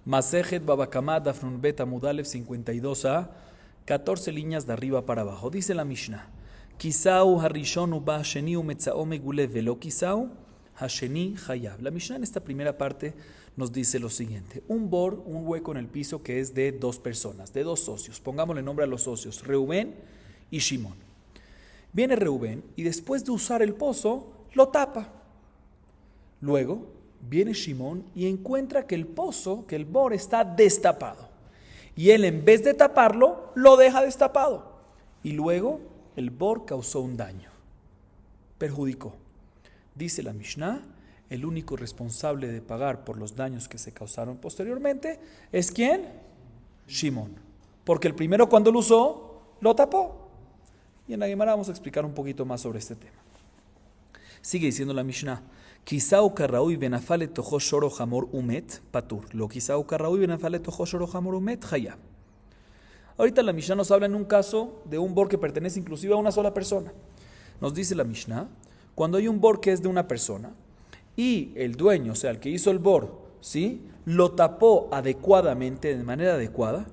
Masejet Babakamá Dafnun Bet Amud Aleph 52a, 14 líneas de arriba para abajo. Dice la Mishnah: Kisau Harishon Uba Hasheni Umetzao Megule Velo Kisau Hasheni Hayab. La Mishnah en esta primera parte nos dice lo siguiente: un bor, un hueco en el piso que es de dos personas, de dos socios. Pongámosle nombre a los socios, Reubén y Shimón. Viene Reubén y después de usar el pozo, lo tapa. Luego viene Shimón y encuentra que el pozo, que el bor está destapado. Y él, en vez de taparlo, lo deja destapado. Y luego el bor causó un daño, perjudicó. Dice la Mishnah: el único responsable de pagar por los daños que se causaron posteriormente es ¿quién? Shimón. Porque el primero, cuando lo usó, lo tapó. Y en la Gemara vamos a explicar un poquito más sobre este tema. Sigue diciendo la Mishnah: Kisau karraui benafale tojo shoro hamor umet patur. Lo kisau karraui benafale tojo shoro hamor umet hayab. Ahorita la Mishnah nos habla en un caso de un bor que pertenece inclusive a una sola persona. Nos dice la Mishnah: cuando hay un bor que es de una persona y el dueño, o sea, el que hizo el bor, ¿sí?, lo tapó adecuadamente, de manera adecuada,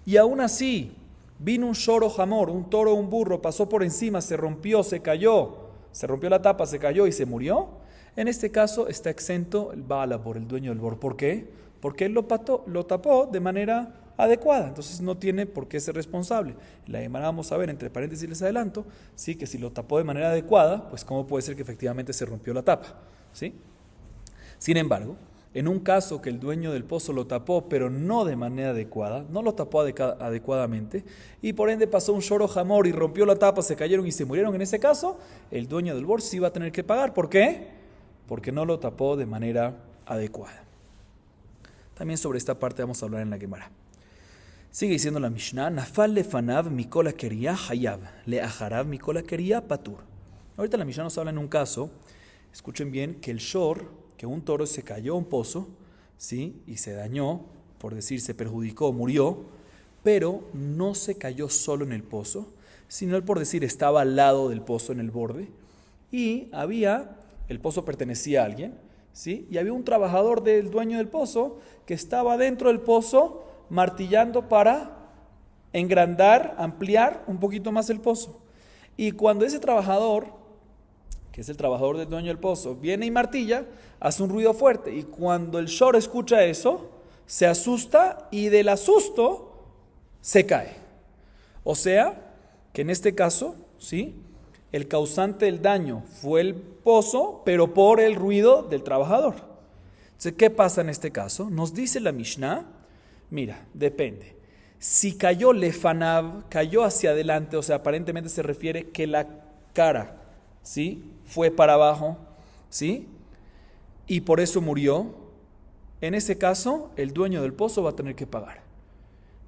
y aún así vino un shoro hamor, un toro o un burro, pasó por encima, se rompió, se cayó, se rompió la tapa, se cayó y se murió, en este caso está exento el Baal Habor, el dueño del bor. ¿Por qué? Porque él lo tapó de manera adecuada, entonces no tiene por qué ser responsable. En la Gemara vamos a ver, entre paréntesis les adelanto, ¿sí?, que si lo tapó de manera adecuada, pues cómo puede ser que efectivamente se rompió la tapa, ¿sí? Sin embargo, en un caso que el dueño del pozo lo tapó, pero no de manera adecuada, no lo tapó adecuadamente, y por ende pasó un shoro hamor y rompió la tapa, se cayeron y se murieron, en ese caso, el dueño del bor sí va a tener que pagar. ¿Por qué? Porque no lo tapó de manera adecuada. También sobre esta parte vamos a hablar en la Gemara. Sigue diciendo la Mishnah: Nafal lefanav mikola keria hayab, leacharav mikola keria patur. Ahorita la Mishnah nos habla en un caso, escuchen bien, que el shor, que un toro se cayó a un pozo, ¿sí?, y se dañó, por decir, se perjudicó, murió, pero no se cayó solo en el pozo, sino él, por decir, estaba al lado del pozo, en el borde, y el pozo pertenecía a alguien, ¿sí?, y había un trabajador del dueño del pozo que estaba dentro del pozo martillando para engrandar, ampliar un poquito más el pozo. Y cuando ese trabajador, que es el trabajador del dueño del pozo, viene y martilla, hace un ruido fuerte, y cuando el shor escucha eso, se asusta y del asusto se cae. O sea, que en este caso, ¿sí?, el causante del daño fue el pozo, pero por el ruido del trabajador. Entonces, ¿qué pasa en este caso? Nos dice la Mishnah: mira, depende. Si cayó lefanav, cayó hacia adelante, o sea, aparentemente se refiere que la cara, ¿sí?, fue para abajo, ¿sí?, y por eso murió. En ese caso, el dueño del pozo va a tener que pagar.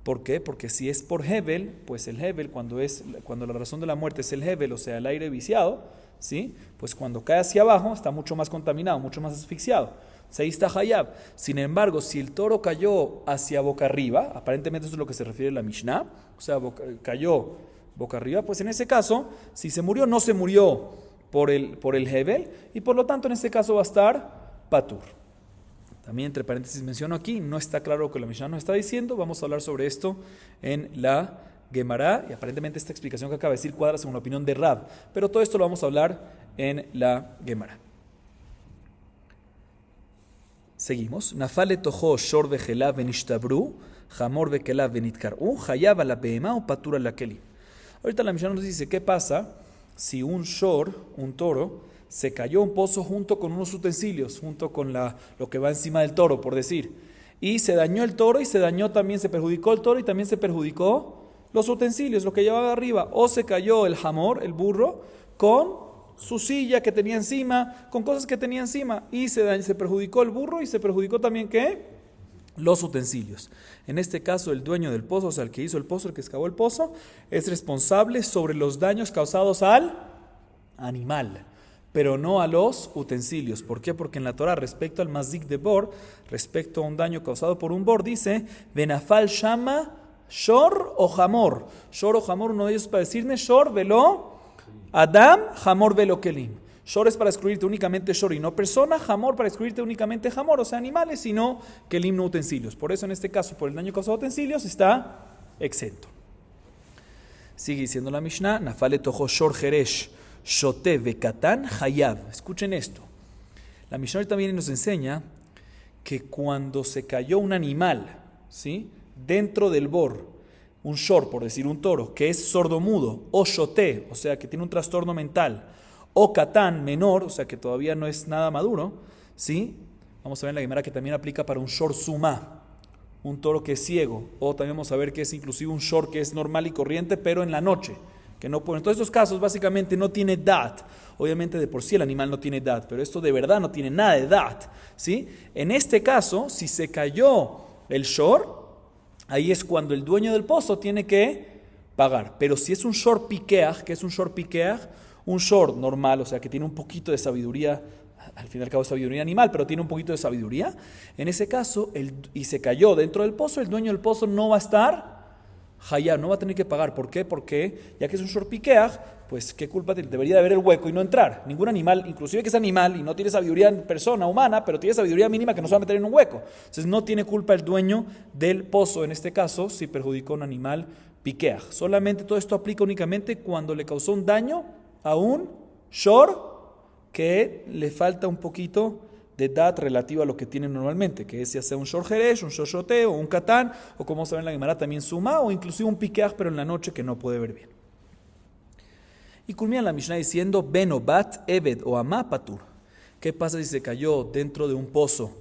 ¿Por qué? Porque si es por Hebel, pues el Hebel, cuando la razón de la muerte es el Hebel, o sea, el aire viciado, ¿sí?, pues cuando cae hacia abajo está mucho más contaminado, mucho más asfixiado. O sea, ahí está Hayab. Sin embargo, si el toro cayó hacia boca arriba, aparentemente eso es lo que se refiere a la Mishnah, o sea, cayó boca arriba, pues en ese caso, si se murió, no se murió por el Hebel, y por lo tanto en este caso va a estar patur. También entre paréntesis menciono aquí, no está claro lo que la Mishnah nos está diciendo, vamos a hablar sobre esto en la Gemara, y aparentemente esta explicación que acaba de decir cuadra según la opinión de Rab, pero todo esto lo vamos a hablar en la Gemara. Seguimos. Nafale tojo shor vejelav benishtabru, jamor vekelav benitkaru, hayab la behemá o patura la kelim. Ahorita la Mishnah nos dice, ¿qué pasa si un shor, un toro, se cayó a un pozo junto con unos utensilios, junto con lo que va encima del toro, por decir, y se dañó el toro y se perjudicó el toro y también se perjudicó los utensilios, lo que llevaba arriba, o se cayó el jamor, el burro, con su silla que tenía encima, con cosas que tenía encima, y se perjudicó el burro y se perjudicó también, ¿qué?, los utensilios. En este caso, el dueño del pozo, o sea, el que hizo el pozo, el que excavó el pozo, es responsable sobre los daños causados al animal, pero no a los utensilios. ¿Por qué? Porque en la Torah, respecto al mazik de bor, respecto a un daño causado por un bor, dice benafal shama shor o jamor. Shor o jamor, uno de ellos para decirme shor velo adam, jamor velo kelim. Shor es para excluirte únicamente shor y no persona, hamor para excluirte únicamente hamor, o sea, animales, sino que el himno utensilios. Por eso en este caso, por el daño causado a utensilios, está exento. Sigue diciendo la Mishnah, nafale tojo shor jeresh, shote vekatan hayab. Escuchen esto. La Mishnah también nos enseña que cuando se cayó un animal, ¿sí?, dentro del bor, un shor, por decir un toro, que es sordomudo, o shoté, o sea, que tiene un trastorno mental, o katán, menor, o sea, que todavía no es nada maduro, ¿sí? Vamos a ver en la Gemara que también aplica para un shor sumá, un toro que es ciego, o también vamos a ver que es inclusive un shor que es normal y corriente, pero en la noche, que no puede. En todos estos casos, básicamente, no tiene dat. Obviamente, de por sí el animal no tiene dat, pero esto de verdad no tiene nada de dat, ¿sí? En este caso, si se cayó el shor, ahí es cuando el dueño del pozo tiene que pagar. Pero si es un shor piqueaj, ¿qué es un shor piqueaj? Un shor normal, o sea, que tiene un poquito de sabiduría, al fin y al cabo es sabiduría animal, pero tiene un poquito de sabiduría. En ese caso, y se cayó dentro del pozo, el dueño del pozo no va a estar hayab, no va a tener que pagar. ¿Por qué? Porque ya que es un shor piqueaj, pues qué culpa tiene, debería de haber el hueco y no entrar. Ningún animal, inclusive que es animal y no tiene sabiduría en persona humana, pero tiene sabiduría mínima que no se va a meter en un hueco. Entonces no tiene culpa el dueño del pozo, en este caso, si perjudicó a un animal piqueaj. Solamente todo esto aplica únicamente cuando le causó un daño a un shor que le falta un poquito de edad relativa a lo que tiene normalmente, que es ya sea un shor jeresh, un shor shote o un katán, o como saben la Gemara también suma, o inclusive un piqueaj, pero en la noche que no puede ver bien. Y culmina la Mishnah diciendo, ben o bat, eved o amá patur. ¿Qué pasa si se cayó dentro de un pozo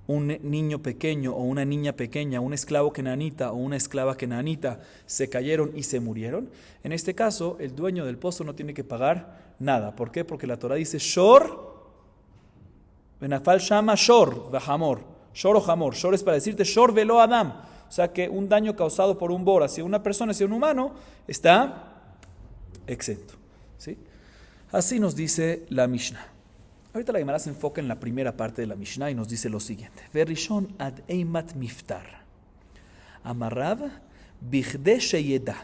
un niño pequeño o una niña pequeña, un esclavo kenanita o una esclava kenanita, se cayeron y se murieron? En este caso, el dueño del pozo no tiene que pagar nada. ¿Por qué? Porque la Torah dice, shor, benafal shama shor, vahamor, shor o hamor. Shor es para decirte, shor velo adam. O sea que un daño causado por un bor hacia una persona, hacia un humano, está exento. ¿Sí? Así nos dice la Mishnah. Ahorita la Gemara se enfoca en la primera parte de la Mishnah y nos dice lo siguiente. Verishon ad eimat miftar. Amarrav bichde sheyeda.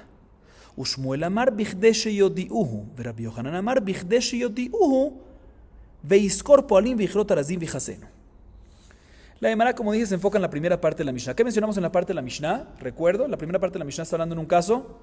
Ushmuel amar bichde sheyodiuhu. Verabbi Yohanan amar bichde sheyodiuhu. Veiskor poalim vichrot arazim vichasenu. La Gemara, como dije, se enfoca en la primera parte de la Mishnah. ¿Qué mencionamos en la parte de la Mishnah? Recuerdo, la primera parte de la Mishnah está hablando en un caso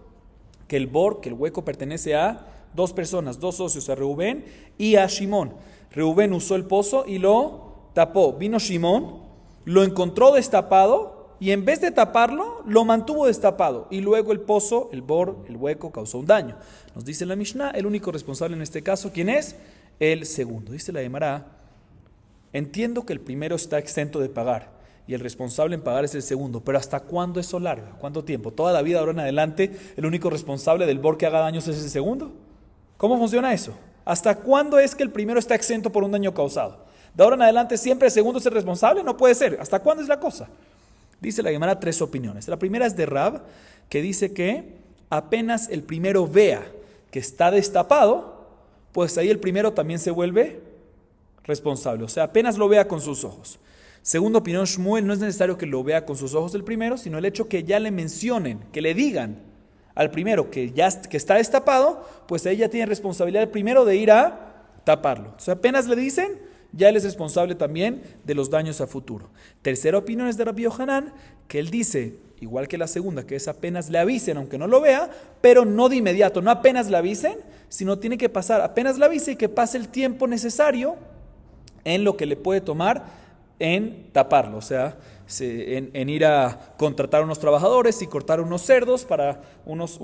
que el bor, que el hueco pertenece a dos personas, dos socios, a Reubén y a Shimón. Reubén usó el pozo y lo tapó. Vino Shimón, lo encontró destapado y en vez de taparlo, lo mantuvo destapado. Y luego el pozo, el bor, el hueco, causó un daño. Nos dice la Mishnah, el único responsable en este caso, ¿quién es? El segundo. Dice la Gemara, entiendo que el primero está exento de pagar y el responsable en pagar es el segundo, pero ¿hasta cuándo eso larga? ¿Cuánto tiempo? ¿Toda la vida ahora en adelante el único responsable del bor que haga daños es el segundo? ¿Cómo funciona eso? ¿Hasta cuándo es que el primero está exento por un daño causado? ¿De ahora en adelante siempre el segundo es el responsable? No puede ser. ¿Hasta cuándo es la cosa? Dice la Gemara tres opiniones. La primera es de Rab, que dice que apenas el primero vea que está destapado, pues ahí el primero también se vuelve responsable. O sea, apenas lo vea con sus ojos. Segunda opinión, Shmuel, no es necesario que lo vea con sus ojos el primero, sino el hecho que ya le mencionen, que le digan al primero que está destapado, pues ella tiene responsabilidad el primero de ir a taparlo. O sea, apenas le dicen, ya él es responsable también de los daños a futuro. Tercera opinión es de Rabbi Yohanan, que él dice, igual que la segunda, que es apenas le avisen, aunque no lo vea, pero no de inmediato, no apenas le avisen, sino tiene que pasar, apenas le avise y que pase el tiempo necesario en lo que le puede tomar en taparlo, o sea, en ir a contratar unos trabajadores y cortar unos cerdos para unos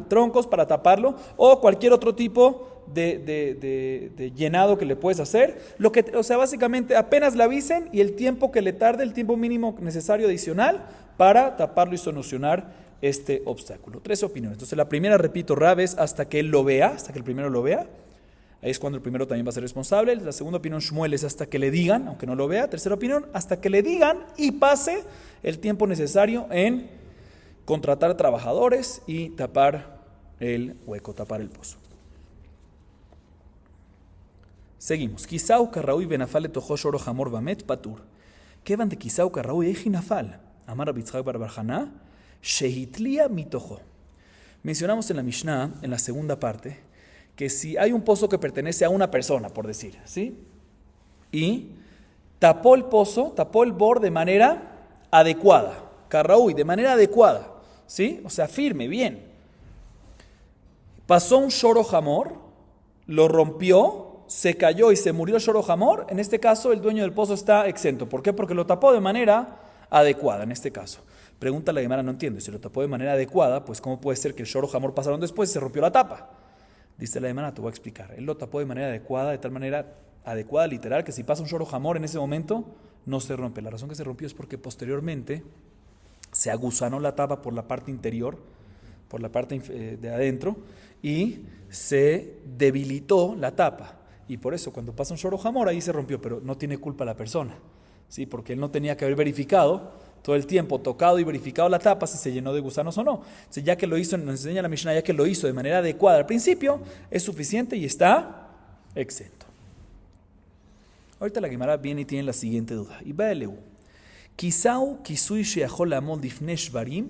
troncos para taparlo, o cualquier otro tipo de llenado que le puedes hacer. O sea, básicamente apenas le avisen y el tiempo que le tarde, el tiempo mínimo necesario adicional para taparlo y solucionar este obstáculo. Tres opiniones. Entonces la primera, repito, Rab, es hasta que él lo vea, hasta que el primero lo vea. Ahí es cuando el primero también va a ser responsable. La segunda opinión, Shmuel, es hasta que le digan, aunque no lo vea. Tercera opinión, hasta que le digan y pase el tiempo necesario en contratar trabajadores y tapar el hueco, tapar el pozo. Seguimos. Kisau karraui benafal etojo shoro hamor bamet patur. Kevan de kisau karraui ejinafal. Amar Rabitzhak bar Barjana, shehitlia mitojo. Mencionamos en la Mishnah, en la segunda parte, que si hay un pozo que pertenece a una persona, por decir, ¿sí? Y tapó el pozo, tapó el bor de manera adecuada, carraúy, de manera adecuada, ¿sí? O sea, firme, bien. Pasó un shoro jamor, lo rompió, se cayó y se murió el shoro jamor. En este caso, el dueño del pozo está exento. ¿Por qué? Porque lo tapó de manera adecuada, en este caso. Pregunta la Gemara, no entiendo. Si lo tapó de manera adecuada, pues ¿cómo puede ser que el shoro jamor pasaron después y se rompió la tapa? Dice la Gemara, te voy a explicar. Él lo tapó de manera adecuada, de tal manera adecuada, literal, que si pasa un shoro jamor en ese momento, no se rompe. La razón que se rompió es porque posteriormente se agusanó la tapa por la parte interior, por la parte de adentro, y se debilitó la tapa. Y por eso, cuando pasa un shoro jamor, ahí se rompió, pero no tiene culpa la persona, ¿sí? Porque él no tenía que haber verificado todo el tiempo, tocado y verificado la tapa si se llenó de gusanos o no. Entonces, ya que lo hizo, nos enseña la Mishnah, ya que lo hizo de manera adecuada al principio, es suficiente y está exento. Ahorita la Gemara viene y tiene la siguiente duda. Y va el Kisau kisui sheyachol la'amod bifnei shvarim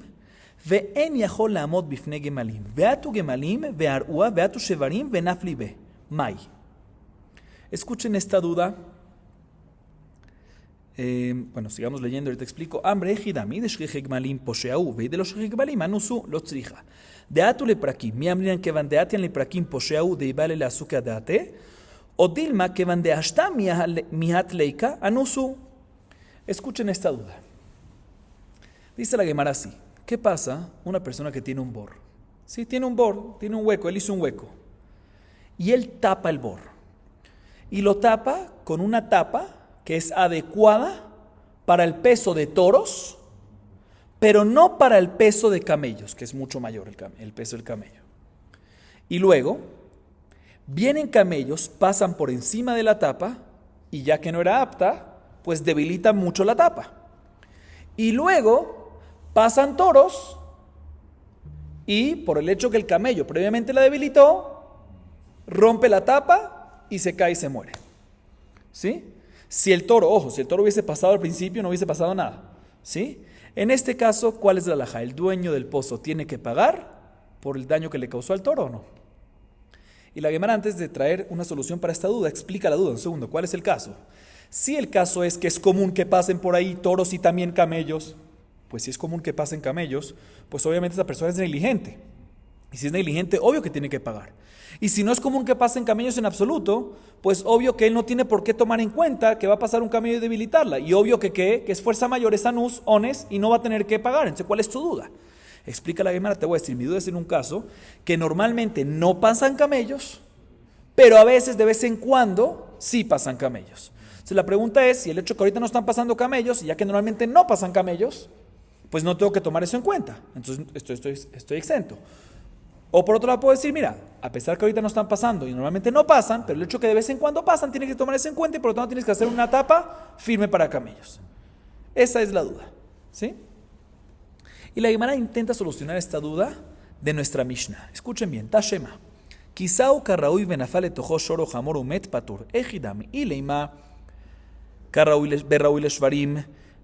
ve'en yachol la'amod bifnei gemalim ve'atu gemalim ve'ar'ua ve'atu shevarim ve'nafli be mai. Escuchen esta duda. Bueno, sigamos leyendo, ahorita explico. Ambre ejidami de shchich gemalim posheau ve'de los shchich gemalim anusu lo tzricha de'atu leprakim mi'amrinan kevan de'atian leprakim posheau de'ibale le'asuka de'ate o dilma kevan de'ashta mihat leika anusu. Escuchen esta duda. Dice la Gemara así. ¿Qué pasa una persona que tiene un bor? Sí, tiene un bor, tiene un hueco, él hizo un hueco. Y él tapa el bor. Y lo tapa con una tapa que es adecuada para el peso de toros, pero no para el peso de camellos, que es mucho mayor el peso del camello. Y luego, vienen camellos, pasan por encima de la tapa, y ya que no era apta, pues debilita mucho la tapa. Y luego pasan toros y por el hecho que el camello previamente la debilitó, rompe la tapa y se cae y se muere. ¿Sí? Si el toro hubiese pasado al principio, no hubiese pasado nada. ¿Sí? En este caso, ¿cuál es la halajá? ¿El dueño del pozo tiene que pagar por el daño que le causó al toro o no? Y la Gemara, antes de traer una solución para esta duda, explica la duda. Un segundo, ¿cuál es el caso? Si el caso es que es común que pasen por ahí toros y también camellos, pues si es común que pasen camellos, pues obviamente esa persona es negligente. Y si es negligente, obvio que tiene que pagar. Y si no es común que pasen camellos en absoluto, pues obvio que él no tiene por qué tomar en cuenta que va a pasar un camello y debilitarla. Y obvio que es fuerza mayor, es anus, ones, y no va a tener que pagar. Entonces, ¿cuál es tu duda? Explica la Gemara, te voy a decir, mi duda es en un caso que normalmente no pasan camellos, pero a veces, de vez en cuando, sí pasan camellos. Entonces la pregunta es, si el hecho que ahorita no están pasando camellos, y ya que normalmente no pasan camellos, pues no tengo que tomar eso en cuenta. Entonces estoy exento. O por otro lado puedo decir, mira, a pesar que ahorita no están pasando y normalmente no pasan, pero el hecho que de vez en cuando pasan, tienes que tomar eso en cuenta y por lo tanto tienes que hacer una tapa firme para camellos. Esa es la duda. ¿Sí? Y la Gemara intenta solucionar esta duda de nuestra Mishnah. Escuchen bien, Tashema. Kisau karraui benafale tojo shoro hamor umet patur. Ejidam ileima berraui leshvarim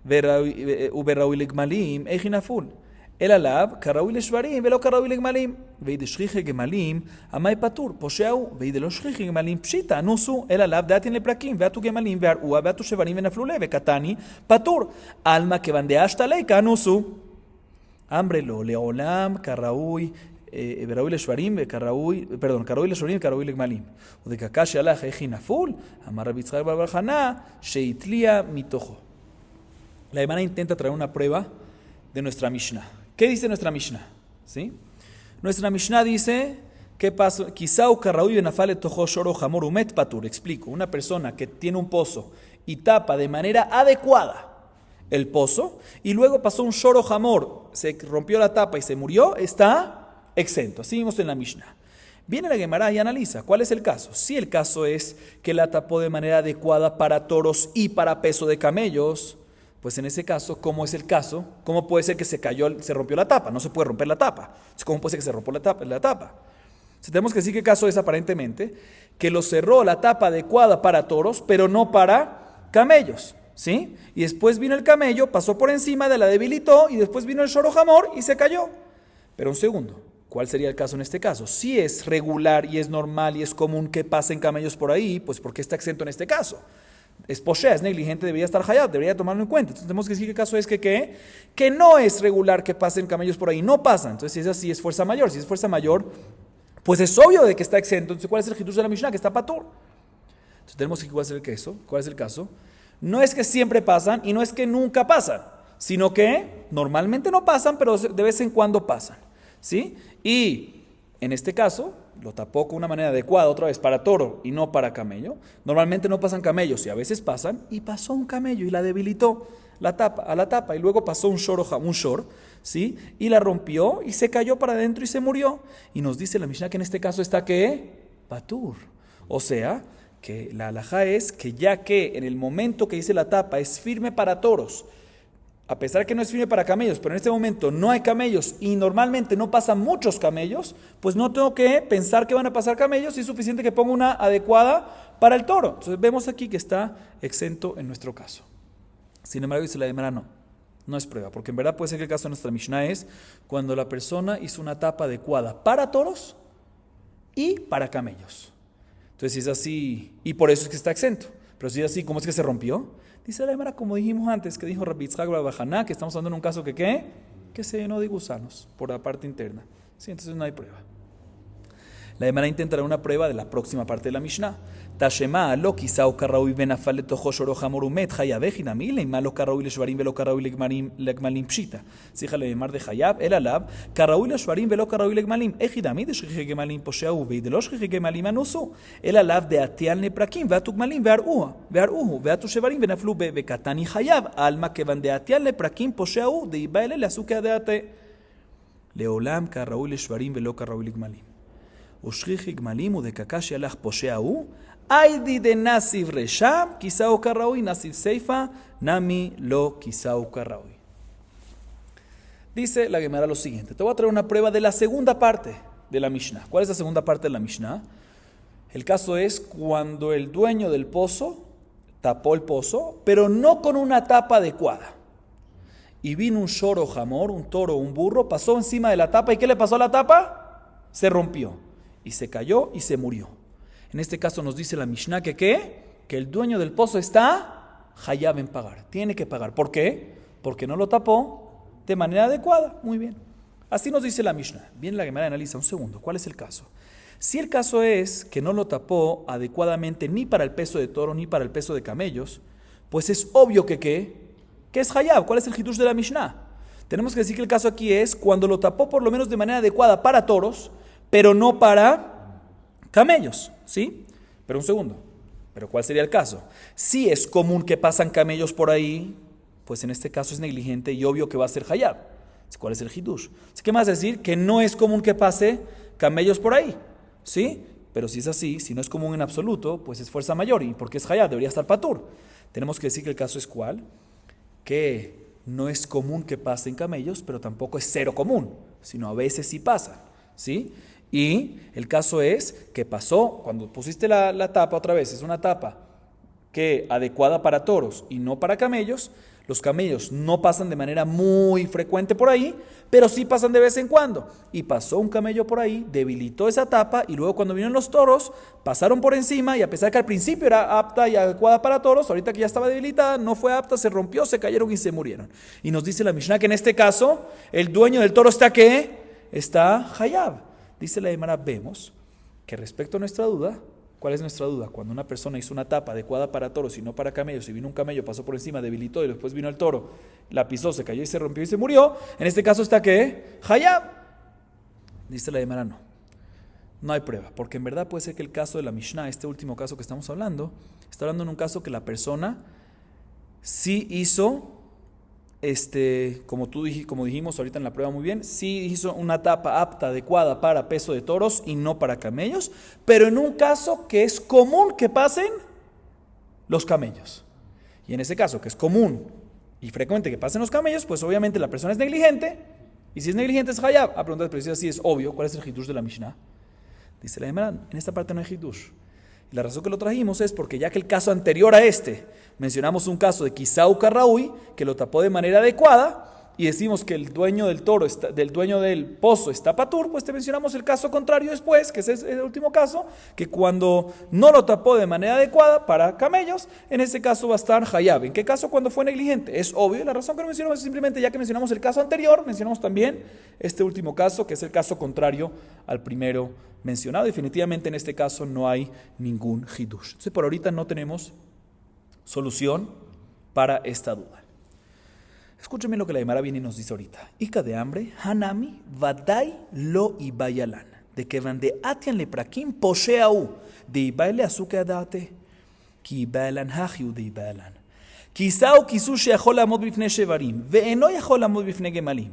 וברראוי לגמלים, איך ינפול? אלא לאו, כראוי לשברים ולא כראוי לגמלים. ואידי שכיחי גמלים, המאי פטור, פושעו, ואידי לא שכיחי גמלים, פשיטה, נוסו, אלא לאו, דעתין לפרקים, ועתו גמלים, והרעוה, ועתו שברים ונפלו לה, וקטני, פטור. עלמא כיוון דאשתא ליה, נוסו. אמרי לו, לעולם, כראוי, וראוי לשברים, כראוי לשברים וכראוי לגמלים. ודקקש הלך, איך ינפול? אמר רבי יצחק בר חנא, שהתליה מתוכו. La Gemara intenta traer una prueba de nuestra Mishnah. ¿Qué dice nuestra Mishnah? ¿Sí? Nuestra Mishnah dice, ¿qué pasó? Kisau karraui benafale tojo shoro hamor umet patur. Explico, una persona que tiene un pozo y tapa de manera adecuada el pozo y luego pasó un shoro hamor, se rompió la tapa y se murió, está exento. Así vimos en la Mishnah. Viene la Gemara y analiza, ¿cuál es el caso? Si el caso es que la tapó de manera adecuada para toros y para peso de camellos, pues en ese caso, ¿cómo es el caso? ¿Cómo puede ser que se rompió la tapa? No se puede romper la tapa. ¿Cómo puede ser que se rompió la tapa? Entonces, tenemos que decir que el caso es aparentemente que lo cerró la tapa adecuada para toros, pero no para camellos, ¿sí? Y después vino el camello, pasó por encima, la debilitó, y después vino el shoro hamor y se cayó. Pero un segundo, ¿Cuál sería el caso en este caso? Si es regular y es normal y es común que pasen camellos por ahí, pues ¿por qué está exento en este caso? Es poshea, es negligente, debería estar hayab, debería tomarlo en cuenta. Entonces tenemos que decir que el caso es que no es regular que pasen camellos por ahí, no pasan. Entonces si es así, es fuerza mayor. Si es fuerza mayor, pues es obvio de que está exento. Entonces, ¿cuál es el hidush de la Mishnah? Que está patur. Entonces tenemos que ¿cuál es el caso? No es que siempre pasan y no es que nunca pasan, sino que normalmente no pasan, pero de vez en cuando pasan. ¿Sí? Y en este caso, lo tapó con una manera adecuada, otra vez, para toro y no para camello. Normalmente no pasan camellos y a veces pasan, y pasó un camello y la debilitó a la tapa, y luego pasó un shor, ¿sí? Y la rompió y se cayó para adentro y se murió. Y nos dice la Mishnah que en este caso está ¿qué? Patur. O sea, que la halajá es que ya que en el momento que dice la tapa es firme para toros, a pesar que no es firme para camellos, pero en este momento no hay camellos y normalmente no pasan muchos camellos, pues no tengo que pensar que van a pasar camellos y es suficiente que ponga una adecuada para el toro. Entonces vemos aquí que está exento en nuestro caso. Sin embargo, dice la Gemara, no es prueba, porque en verdad puede ser que el caso de nuestra Mishnah es cuando la persona hizo una tapa adecuada para toros y para camellos. Entonces si es así, y por eso es que está exento. Pero si es así, ¿cómo es que se rompió? Dice la Gemara, como dijimos antes, que dijo Rabbi Yitzhak bar Bajaná, que estamos hablando en un caso que se llenó de gusanos por la parte interna. Sí, entonces no hay prueba. La Gemara intentará una prueba de la próxima parte de la Mishnah. Tashema lo kisao karaui benafal letojo shoroja morumet hayabeh hinamile ma lo karaui leshvarim velo karaui legmalim pshita. Sija le mar de hayab el alab karaui leshvarim velo karaui legmalim echidami de shriche gemalim posheau veidelo shriche gemalim anusu el alab de atial neprakim veatuk malim vearuhu veatu shvarim benaflu bekatani hayab alma kevan de atial neprakim posheau de ibaele le azuke de ate leolam karaui leshvarim velo karaui legmalim ושכיחי גמלים ודקקשי הלך פושע הוא, איידי דנסיב רשם, כיסאו כראוי, נסיב סייפה, נמי לא כיסאו כראוי. Dice la Gemara lo siguiente, te voy a traer una prueba de la segunda parte de la Mishnah. ¿Cuál es la segunda parte de la Mishnah? El caso es cuando el dueño del pozo tapó el pozo, pero no con una tapa adecuada. Y vino un shor o jamor, un toro o un burro, pasó encima de la tapa, ¿y qué le pasó a la tapa? Se rompió. Y se cayó y se murió. En este caso nos dice la Mishnah que el dueño del pozo está hayab en pagar. Tiene que pagar. ¿Por qué? Porque no lo tapó de manera adecuada. Muy bien. Así nos dice la Mishnah. Bien, la Gemara analiza un segundo. ¿Cuál es el caso? Si el caso es que no lo tapó adecuadamente ni para el peso de toro ni para el peso de camellos, pues es obvio que es hayab. ¿Cuál es el hidush de la Mishnah? Tenemos que decir que el caso aquí es cuando lo tapó por lo menos de manera adecuada para toros, pero no para camellos, ¿sí? Pero un segundo, ¿pero cuál sería el caso? Si es común que pasan camellos por ahí, pues en este caso es negligente y obvio que va a ser hayab. ¿Cuál es el hidush? ¿Qué más decir? Que no es común que pase camellos por ahí, ¿sí? Pero si es así, si no es común en absoluto, pues es fuerza mayor, y porque es hayab, debería estar patur. Tenemos que decir que el caso es ¿cuál? Que no es común que pasen camellos, pero tampoco es cero común, sino a veces sí pasa, ¿sí? Y el caso es que pasó, cuando pusiste la tapa otra vez, es una tapa que adecuada para toros y no para camellos. Los camellos no pasan de manera muy frecuente por ahí, pero sí pasan de vez en cuando. Y pasó un camello por ahí, debilitó esa tapa, y luego cuando vinieron los toros, pasaron por encima, y a pesar que al principio era apta y adecuada para toros, ahorita que ya estaba debilitada, no fue apta, se rompió, se cayeron y se murieron. Y nos dice la Mishnah que en este caso, el dueño del toro está ¿qué? Está hayab. Dice la Gemara, vemos que respecto a nuestra duda, ¿cuál es nuestra duda? Cuando una persona hizo una tapa adecuada para toros y no para camellos, y vino un camello, pasó por encima, debilitó, y después vino el toro, la pisó, se cayó y se rompió y se murió, en este caso está ¿qué? Hayab. Dice la Gemara, no hay prueba, porque en verdad puede ser que el caso de la Mishnah, este último caso que estamos hablando, está hablando en un caso que la persona sí hizo, como dijimos ahorita en la prueba muy bien, sí hizo una tapa apta, adecuada para peso de toros y no para camellos, pero en un caso que es común que pasen los camellos. Y en ese caso que es común y frecuente que pasen los camellos, pues obviamente la persona es negligente, y si es negligente es hayab. A preguntas precisas, si es obvio, ¿cuál es el hidush de la Mishnah? Dice la Gemara, en esta parte no hay hidush. Y la razón que lo trajimos es porque ya que el caso anterior a mencionamos un caso de Kisau Karraui, que lo tapó de manera adecuada, y decimos que el dueño del toro, del dueño del pozo está patur, pues te mencionamos el caso contrario después, que ese es el último caso, que cuando no lo tapó de manera adecuada para camellos, en ese caso va a estar hayab. ¿En qué caso? Cuando fue negligente. Es obvio, la razón que lo mencionamos es simplemente ya que mencionamos el caso anterior, mencionamos también este último caso, que es el caso contrario al primero mencionado. Definitivamente en este caso no hay ningún hidush. Entonces por ahorita no tenemos solución para esta duda. Escúcheme lo que la Gemara viene y nos dice ahorita. Ica de hambre, hanami, vadai lo ibayalan. De que van de atian le prakim posheau. De ibaile azuke adate. Ki ibayalan hachiu de ibayalan. Kisau kisu sheachol amod bifne shevarim. Ve'eno yachol amod bifne gemalim.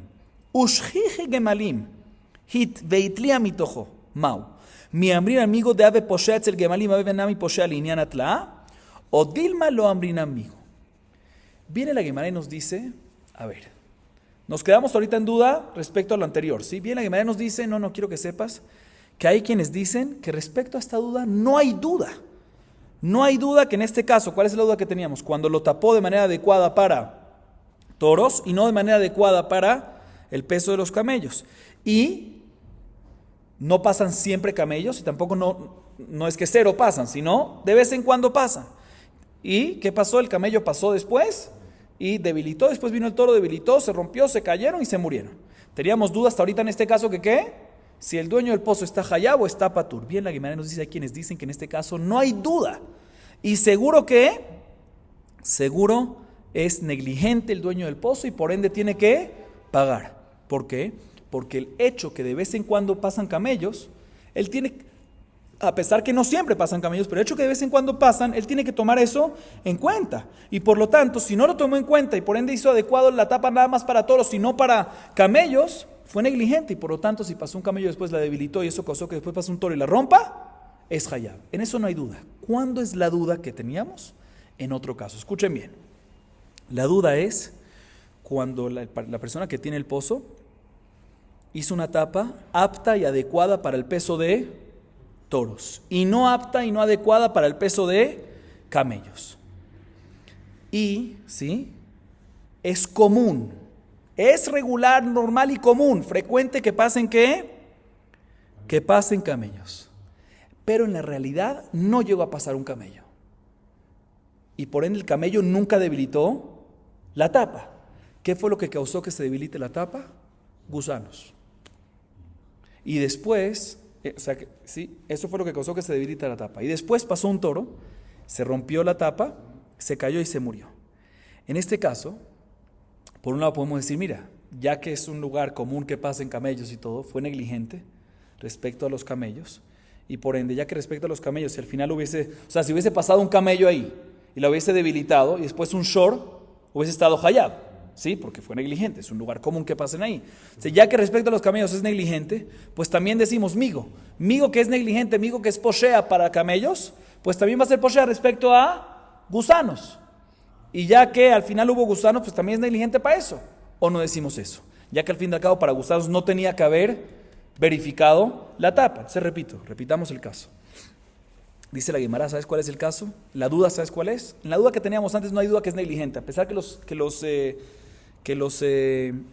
Ushchiche gemalim. Hit veitlia mitojo. Mau. Mi amrin amigo de ave poshea etzel gemalim ave venami poshea linyan atla. O dilma lo amrin amigo. Viene la Gemara y nos dice... A ver, nos quedamos ahorita en duda respecto a lo anterior, ¿sí? Bien, la Gemara nos dice, no quiero que sepas, que hay quienes dicen que respecto a esta duda no hay duda. No hay duda que en este caso, ¿cuál es la duda que teníamos? Cuando lo tapó de manera adecuada para toros y no de manera adecuada para el peso de los camellos. Y no pasan siempre camellos y tampoco no es que cero pasan, sino de vez en cuando pasan. ¿Y qué pasó? El camello pasó después y debilitó, después vino el toro, debilitó, se rompió, se cayeron y se murieron. Teníamos dudas hasta ahorita en este caso que ¿qué? Si el dueño del pozo está hayab o está patur. Bien, la Gemara nos dice, hay quienes dicen que en este caso no hay duda. Y seguro es negligente el dueño del pozo y por ende tiene que pagar. ¿Por qué? Porque el hecho que de vez en cuando pasan camellos, él tiene, a pesar que no siempre pasan camellos, pero el hecho que de vez en cuando pasan, él tiene que tomar eso en cuenta. Y por lo tanto, si no lo tomó en cuenta y por ende hizo adecuado la tapa nada más para toros, sino para camellos, fue negligente. Y por lo tanto, si pasó un camello después la debilitó y eso causó que después pase un toro y la rompa, es hayab. En eso no hay duda. ¿Cuándo es la duda que teníamos? En otro caso. Escuchen bien. La duda es cuando la persona que tiene el pozo hizo una tapa apta y adecuada para el peso de toros y no apta y no adecuada para el peso de camellos. Y, ¿sí? Es común, es regular, normal y común, frecuente que pasen ¿qué? Que pasen camellos. Pero en la realidad no llegó a pasar un camello. Y por ende el camello nunca debilitó la tapa. ¿Qué fue lo que causó que se debilite la tapa? Gusanos. Y después... sí, eso fue lo que causó que se debilita la tapa. Y después pasó un toro, se rompió la tapa, se cayó y se murió. En este caso, por un lado podemos decir, mira, ya que es un lugar común que pasen camellos y todo, fue negligente respecto a los camellos. Y por ende, ya que respecto a los camellos, si al final si hubiese pasado un camello ahí y la hubiese debilitado y después un shor, hubiese estado hayab. Sí, porque fue negligente, es un lugar común que pasen ahí. O sea, ya que respecto a los camellos es negligente, pues también decimos migo que es negligente, migo que es poshea para camellos, pues también va a ser poshea respecto a gusanos. Y ya que al final hubo gusanos, pues también es negligente para eso. ¿O no decimos eso? Ya que al fin y al cabo para gusanos no tenía que haber verificado la tapa. Repitamos el caso. Dice la Gemara, ¿sabes cuál es el caso? La duda, ¿sabes cuál es? En la duda que teníamos antes no hay duda que es negligente, a pesar que los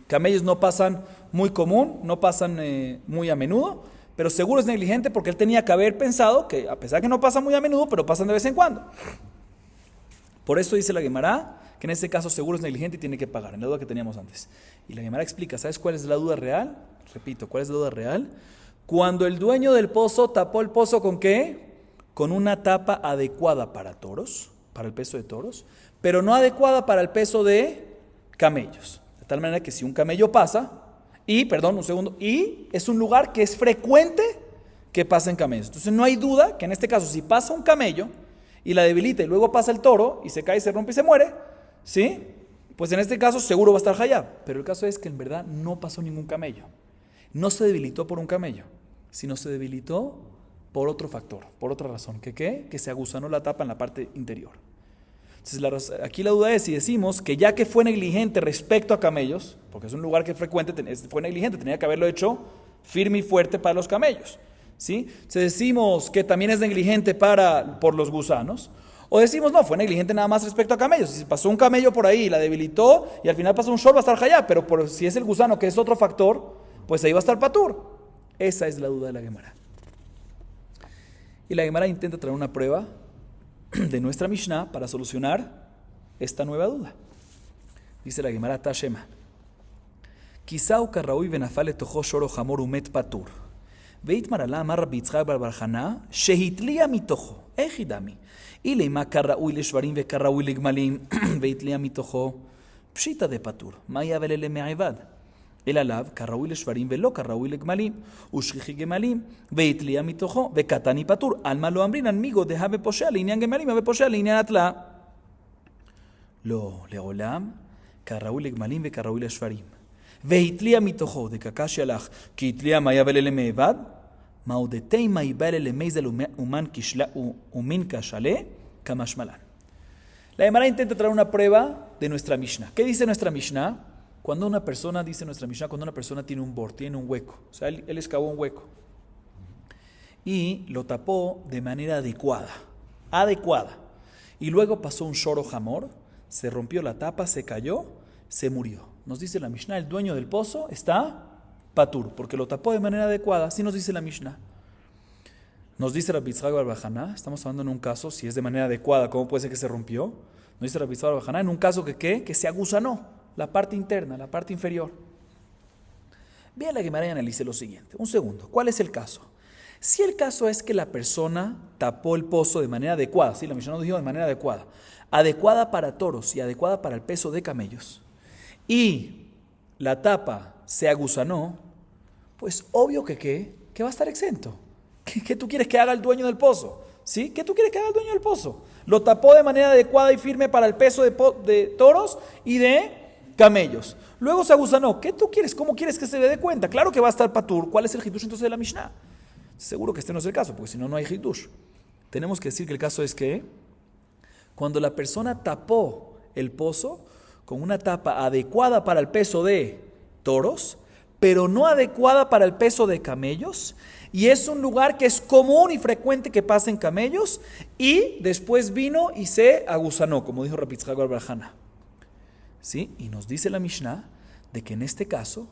camellos no pasan muy común, no pasan muy a menudo, pero seguro es negligente porque él tenía que haber pensado que a pesar que no pasan muy a menudo, pero pasan de vez en cuando. Por eso dice la Gemara que en este caso seguro es negligente y tiene que pagar, en la duda que teníamos antes. Y la Gemara explica, ¿sabes cuál es la duda real? Repito, ¿cuál es la duda real? Cuando el dueño del pozo tapó el pozo ¿con qué? Con una tapa adecuada para toros, para el peso de toros, pero no adecuada para el peso de camellos. De tal manera que si un camello pasa, y es un lugar que es frecuente que pasen camellos. Entonces no hay duda que en este caso, si pasa un camello y la debilita y luego pasa el toro y se cae, se rompe y se muere, ¿sí? Pues en este caso seguro va a estar hayab. Pero el caso es que en verdad no pasó ningún camello. No se debilitó por un camello, sino se debilitó por otro factor, por otra razón. ¿Qué? Que se agusanó la tapa en la parte interior. Entonces aquí la duda es si decimos que ya que fue negligente respecto a camellos, porque es un lugar que frecuente, fue negligente, tenía que haberlo hecho firme y fuerte para los camellos, ¿sí? Entonces decimos que también es negligente por los gusanos, O decimos, no, fue negligente nada más respecto a camellos. Si pasó un camello por ahí, la debilitó y al final pasó un shor, va a estar hayab. Pero si es el gusano, que es otro factor, pues ahí va a estar patur. Esa es la duda de la Gemara. Y la Gemara intenta traer una prueba de nuestra Mishnah para solucionar esta nueva duda. Dice la Gemara Tashema. Kisau karraui benafale tojo shoro hamor umet patur. Veitmar ala amar Rabbi Yitzchak bar bar Hana shehitlia mitojo. Ejidami. Ilema karraui leshvarim ve karraui legmalim veitlia mitojo. Pshita de patur. Maya velele me'evad. El alav karraui leshvarim ve lo karraui legmalim. Ushrichi gemalim veitlia mitojo ve katani patur. Alma lo amrin anmigo deja ve poshea linean gemalim ve poshea linean atla. Lo leolam karraui legmalim ve karraui leshvarim. והתליע מתוכו, דקקש ילך, כי התליע מה יבל אלה מעבד, מעודתי מה יבל אלה מייזל ומין כשלה, כמשמלן. La Gemara intenta traer una prueba de nuestra Mishnah. ¿Qué dice nuestra Mishnah? Cuando una persona, dice nuestra Mishnah, cuando una persona tiene un bor, tiene un hueco, o sea, él excavó un hueco y lo tapó de manera adecuada, y luego pasó un shoro jamor, se rompió la tapa, se cayó, se murió. Nos dice la Mishnah, el dueño del pozo está patur, porque lo tapó de manera adecuada. Así nos dice la Mishnah. Nos dice Rabbi Yitzchak bar Hana, estamos hablando en un caso, si es de manera adecuada, ¿cómo puede ser que se rompió? Nos dice Rabbi Yitzchak bar Hana, en un caso que se agusanó, la parte interna, la parte inferior. Bien, la Gemara analice lo siguiente. Un segundo, ¿cuál es el caso? Si el caso es que la persona tapó el pozo de manera adecuada, ¿sí? La Mishnah nos dijo de manera adecuada para toros y adecuada para el peso de camellos, y la tapa se agusanó, pues obvio que va a estar exento. ¿Qué tú quieres que haga el dueño del pozo? ¿Sí? ¿Qué tú quieres que haga el dueño del pozo? Lo tapó de manera adecuada y firme para el peso de toros y de camellos. Luego se agusanó. ¿Qué tú quieres? ¿Cómo quieres que se le dé cuenta? Claro que va a estar patur. ¿Cuál es el hitush entonces de la Mishnah? Seguro que este no es el caso, porque si no, no hay hitush. Tenemos que decir que el caso es que cuando la persona tapó el pozo con una tapa adecuada para el peso de toros, pero no adecuada para el peso de camellos, y es un lugar que es común y frecuente que pasen camellos, y después vino y se agusanó, como dijo Rabbi Yitzchak bar Hana. ¿Sí? Y nos dice la Mishnah de que en este caso,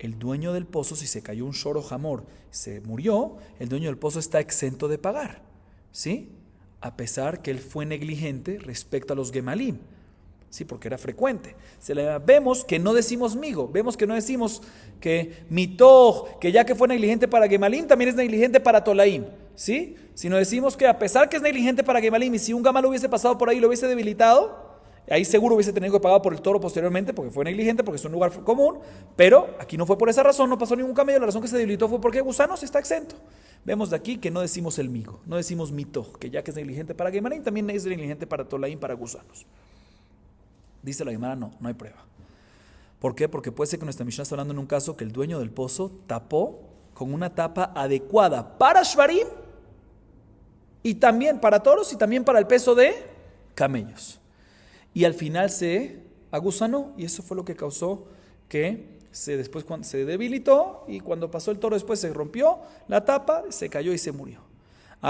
el dueño del pozo, si se cayó un shoro jamor, se murió, el dueño del pozo está exento de pagar, ¿sí? A pesar que él fue negligente respecto a los gemalim. Sí, porque era frecuente. Vemos que no decimos migo, vemos que no decimos que mitoj, que ya que fue negligente para gemalim, también es negligente para tolaim, ¿sí? Sino decimos que a pesar que es negligente para gemalim, y si un gamal hubiese pasado por ahí y lo hubiese debilitado, ahí seguro hubiese tenido que pagar por el toro posteriormente, porque fue negligente, porque es un lugar común, pero aquí no fue por esa razón, no pasó ningún camello, la razón que se debilitó fue porque gusanos está exento. Vemos de aquí que no decimos el migo, no decimos mitoj, que ya que es negligente para gemalim, también es negligente para tolaim, para gusanos. Dice la Gemara, no hay prueba. ¿Por qué? Porque puede ser que nuestra Mishnah está hablando en un caso que el dueño del pozo tapó con una tapa adecuada para shvarim y también para toros y también para el peso de camellos. Y al final se agusanó y eso fue lo que causó que después cuando se debilitó y cuando pasó el toro después se rompió la tapa, se cayó y se murió.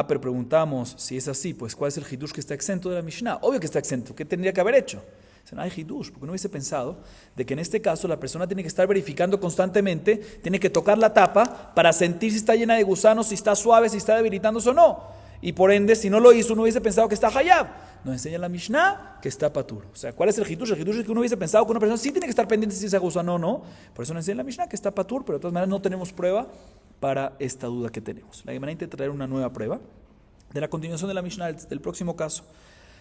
Pero preguntamos, si es así, pues ¿cuál es el hidush que está exento de la Mishnah? Obvio que está exento, ¿qué tendría que haber hecho? No hay hidush, porque no hubiese pensado de que en este caso la persona tiene que estar verificando constantemente, tiene que tocar la tapa para sentir si está llena de gusanos, si está suave, si está debilitándose o no. Y por ende, si no lo hizo, uno hubiese pensado que está hayab. Nos enseña la Mishnah que está patur. O sea, ¿cuál es el hidush? El hidush es que uno hubiese pensado que una persona sí tiene que estar pendiente si es gusano o no. Por eso nos enseña la Mishnah que está patur, pero de todas maneras no tenemos prueba para esta duda que tenemos. La Gemara intenta traer una nueva prueba de la continuación de la Mishnah del próximo caso.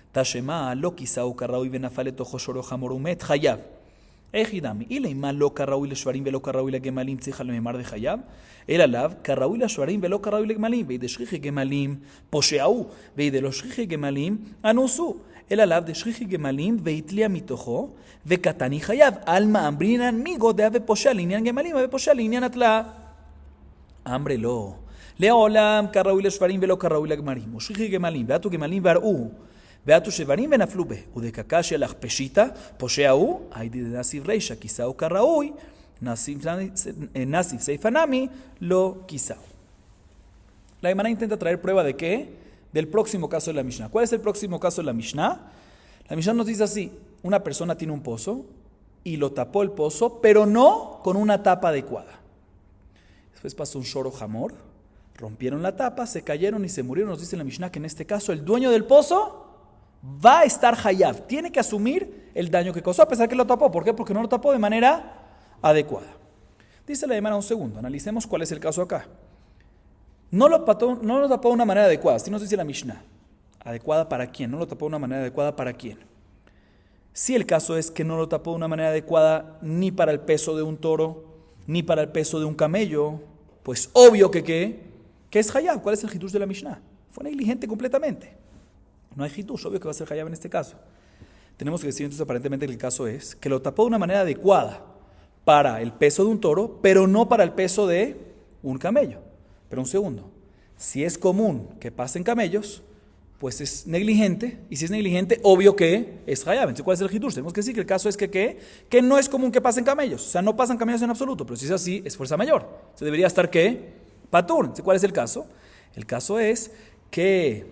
Tashema lo kisau karraui benafale tojo shoro hamor umet hayab. Ejidami. Ileima lo karraui le shvarim velo karraui le gemalim tzija le memar de hayab. El alav karraui le shvarim velo karraui le gemalim. Veide shrichi gemalim posheau. Veide lo shrichi gemalim anusu. El alav de shrichi gemalim veitlia mitojo vekatani hayab. Alma ambrinan migo de ave poshea linian gemalim ave poshea linian atla. Hambre lo. Leolam karraui le shvarim velo karraui le gemalim. Shrichi gemalim. Veatu gemalim var'u. ואתו שברים ונפלו בה, ודקקה שלך פשיטה, פושע הוא, היידי נסיב רישה, כיסאו כראוי, נסיב סייפה נמי, לא כיסאו. La Gemara intenta traer prueba de qué? del próximo caso de la Mishnah. ¿Cuál es el próximo caso de la Mishnah? La Mishnah nos dice así: una persona tiene un pozo y lo tapó el pozo, pero no con una tapa adecuada. Después pasó un shoro jamor, rompieron la tapa, se cayeron y se murieron. Nos dice la Mishnah que en este caso el dueño del pozo va a estar hayab, tiene que asumir el daño que causó a pesar que lo tapó. ¿Por qué? Porque no lo tapó de manera adecuada. Dice la Gemara, un segundo, analicemos cuál es el caso acá. No lo tapó de una manera adecuada, así nos dice la Mishnah. ¿Adecuada para quién? No lo tapó de una manera adecuada para quién. Si el caso es que no lo tapó de una manera adecuada ni para el peso de un toro, ni para el peso de un camello, pues obvio que es hayab. ¿Cuál es el hitush de la Mishnah? Fue negligente completamente. No hay hitush, obvio que va a ser hayab en este caso. Tenemos que decir entonces aparentemente que el caso es que lo tapó de una manera adecuada para el peso de un toro, pero no para el peso de un camello. Pero un segundo, si es común que pasen camellos, pues es negligente, y si es negligente, obvio que es hayab. Entonces, ¿cuál es el hitush? Tenemos que decir que el caso es que no es común que pasen camellos, o sea, no pasan camellos en absoluto, pero si es así, es fuerza mayor. Se debería estar ¿qué? Patur. Entonces, ¿cuál es el caso? El caso es que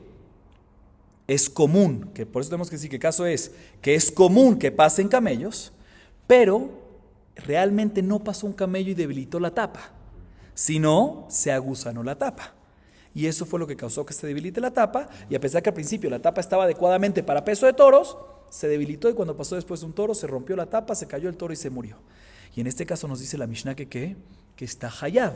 es común, que por eso tenemos que decir que el caso es que es común que pasen camellos, pero realmente no pasó un camello y debilitó la tapa, sino se aguzanó la tapa. Y eso fue lo que causó que se debilite la tapa, y a pesar que al principio la tapa estaba adecuadamente para peso de toros, se debilitó y cuando pasó después de un toro se rompió la tapa, se cayó el toro y se murió. Y en este caso nos dice la Mishnah que está hayab.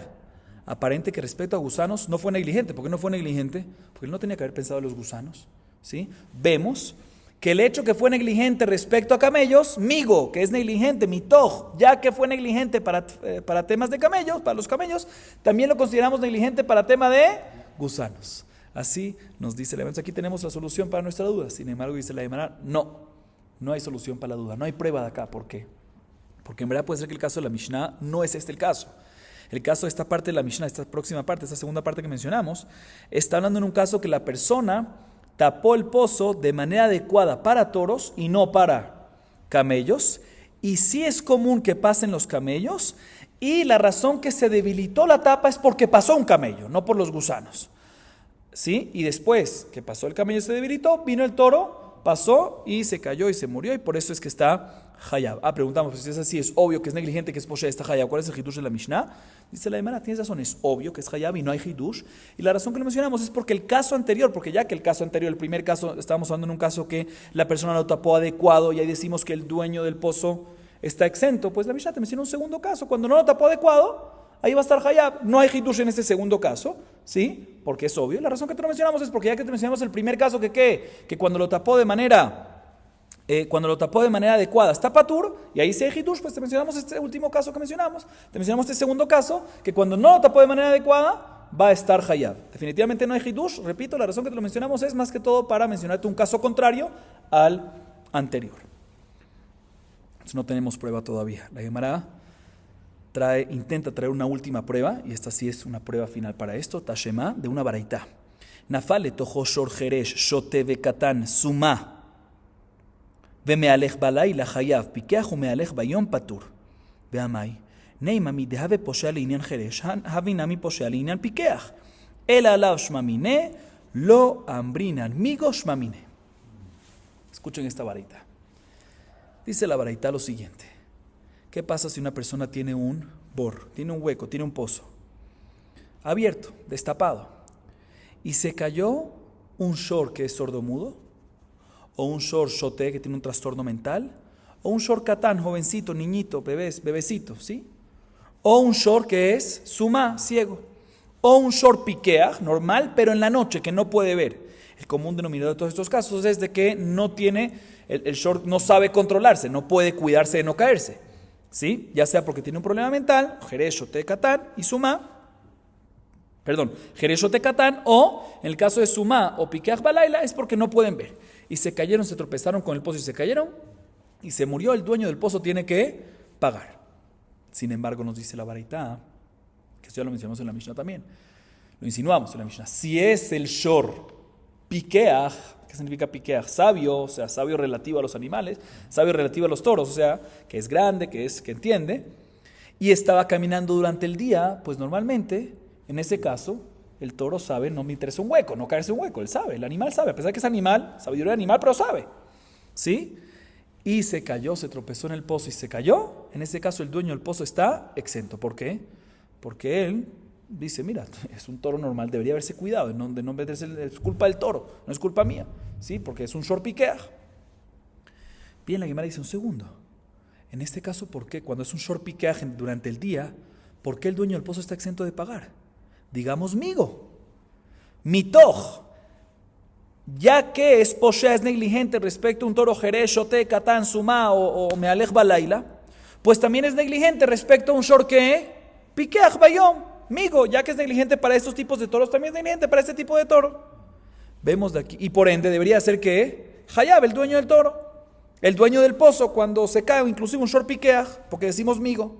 Aparente que respecto a gusanos no fue negligente. ¿Por qué no fue negligente? Porque él no tenía que haber pensado en los gusanos, ¿sí? Vemos que el hecho que fue negligente respecto a camellos, migo, que es negligente, mitoj, ya que fue negligente para temas de camellos, para los camellos, también lo consideramos negligente para tema de gusanos. Así nos dice la Gemara. Aquí tenemos la solución para nuestra duda. Sin embargo, dice la Gemara, no hay solución para la duda, no hay prueba de acá. ¿Por qué? Porque en verdad puede ser que el caso de la Mishnah no es este el caso. El caso de esta parte de la Mishnah, esta próxima parte, esta segunda parte que mencionamos, está hablando en un caso que la persona tapó el pozo de manera adecuada para toros y no para camellos, y sí es común que pasen los camellos, y la razón que se debilitó la tapa es porque pasó un camello, no por los gusanos, ¿sí? Y después que pasó el camello se debilitó, vino el toro, pasó y se cayó y se murió, y por eso es que está hayab. Preguntamos, pues si es así, es obvio que es negligente, que es poshe, está hayab. ¿Cuál es el hidush de la Mishnah? Dice la Gemara, tienes razón, es obvio que es hayab y no hay hidush. Y la razón que lo mencionamos es porque el caso anterior, porque ya que el caso anterior, el primer caso, estábamos hablando en un caso que la persona lo tapó adecuado y ahí decimos que el dueño del pozo está exento, pues la Mishnah te menciona un segundo caso, cuando no lo tapó adecuado, ahí va a estar hayab. No hay hidush en este segundo caso, ¿sí? Porque es obvio. La razón que te lo mencionamos es porque ya que te mencionamos el primer caso que cuando lo tapó de manera adecuada está patur, y ahí se hidush, pues te mencionamos este último caso que mencionamos, te mencionamos este segundo caso, que cuando no lo tapó de manera adecuada, va a estar hayab. Definitivamente no hay hidush, repito, la razón que te lo mencionamos es más que todo para mencionarte un caso contrario al anterior. Entonces no tenemos prueba todavía. La Gemara intenta traer una última prueba, y esta sí es una prueba final para esto, Tashema, de una baraita. Nafale tojo shor jeresh shote vekatan suma ומהלך בלילה חייב, פיקח ומהלך ביום פטור. והמאי, נימה מדהווה פושע לעניין חירש, הבינה מפושע לעניין פיקח. אלא עליו שממינה, לא אמרינן מיגו שממינה. Escuchen esta baraita. Dice la baraita lo siguiente. ¿Qué pasa si una persona tiene un tiene un hueco, tiene un pozo abierto, destapado, y se cayó un shor que es sordomudo, o un shor shote que tiene un trastorno mental, o un shor katán, jovencito, niñito, bebecito, ¿sí? O un shor que es suma, ciego, o un shor pikeach, normal, pero en la noche, que no puede ver. El común denominador de todos estos casos es de que no tiene, el shor no sabe controlarse, no puede cuidarse de no caerse, ¿sí? Ya sea porque tiene un problema mental, jerez, shote, katán, y suma, jerez, shote, katán, o en el caso de suma o pikeach balaila, es porque no pueden ver. Y se cayeron, se tropezaron con el pozo y se cayeron, y se murió. El dueño del pozo tiene que pagar. Sin embargo, nos dice la baraita, que esto ya lo mencionamos en la Mishnah también, lo insinuamos en la Mishnah, si es el shor pikeach, ¿qué significa pikeach? Sabio, o sea, sabio relativo a los animales, sabio relativo a los toros, o sea, que es grande, que entiende, y estaba caminando durante el día, pues normalmente, en ese caso, el toro sabe no meterse un hueco, no caerse un hueco, él sabe, el animal sabe, a pesar de que es animal, sabiduría de animal, pero sabe, ¿sí? Y se cayó, se tropezó en el pozo y se cayó, en ese caso el dueño del pozo está exento. ¿Por qué? Porque él dice, mira, es un toro normal, debería haberse cuidado de no meterse, es culpa del toro, no es culpa mía, ¿sí? Porque es un short piqueaj. Bien, la Gemara dice un segundo. En este caso, ¿por qué? Cuando es un short piqueaj durante el día, ¿por qué el dueño del pozo está exento de pagar? Digamos migo, mitoj, ya que es poshea, es negligente respecto a un toro jerez, shote, katán, sumá o mealej balaila, pues también es negligente respecto a un short que piqueaj bayom, migo, ya que es negligente para estos tipos de toros, también es negligente para este tipo de toro. Vemos de aquí, y por ende debería ser que Hayab, el dueño del toro, el dueño del pozo, cuando se cae, inclusive un short piqueaj, porque decimos migo,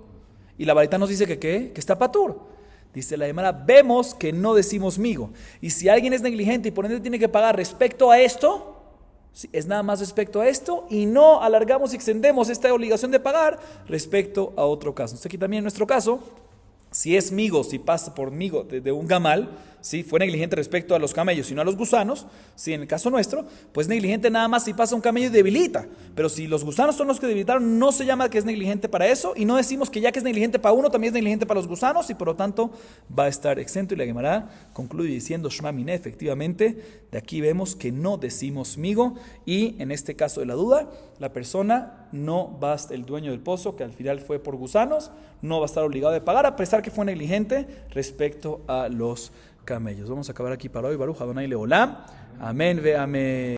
y la varita nos dice que está patur. Dice la Gemara, vemos que no decimos migo. Y si alguien es negligente y por ende tiene que pagar respecto a esto, es nada más respecto a esto y no alargamos y extendemos esta obligación de pagar respecto a otro caso. Entonces aquí también en nuestro caso, si es migo, si pasa por migo de un gamal, si fue negligente respecto a los camellos y no a los gusanos, si en el caso nuestro, pues negligente nada más si pasa un camello y debilita. Pero si los gusanos son los que debilitaron, no se llama que es negligente para eso y no decimos que ya que es negligente para uno, también es negligente para los gusanos y por lo tanto va a estar exento. Y la Gemara concluye diciendo Shma Miné, efectivamente, de aquí vemos que no decimos migo y en este caso de la duda, la persona no va a estar, el dueño del pozo, que al final fue por gusanos, no va a estar obligado a pagar a pesar que fue negligente respecto a los camellos. Vamos a acabar aquí para hoy. Baruch Adonai Leolam. Amén ve amén.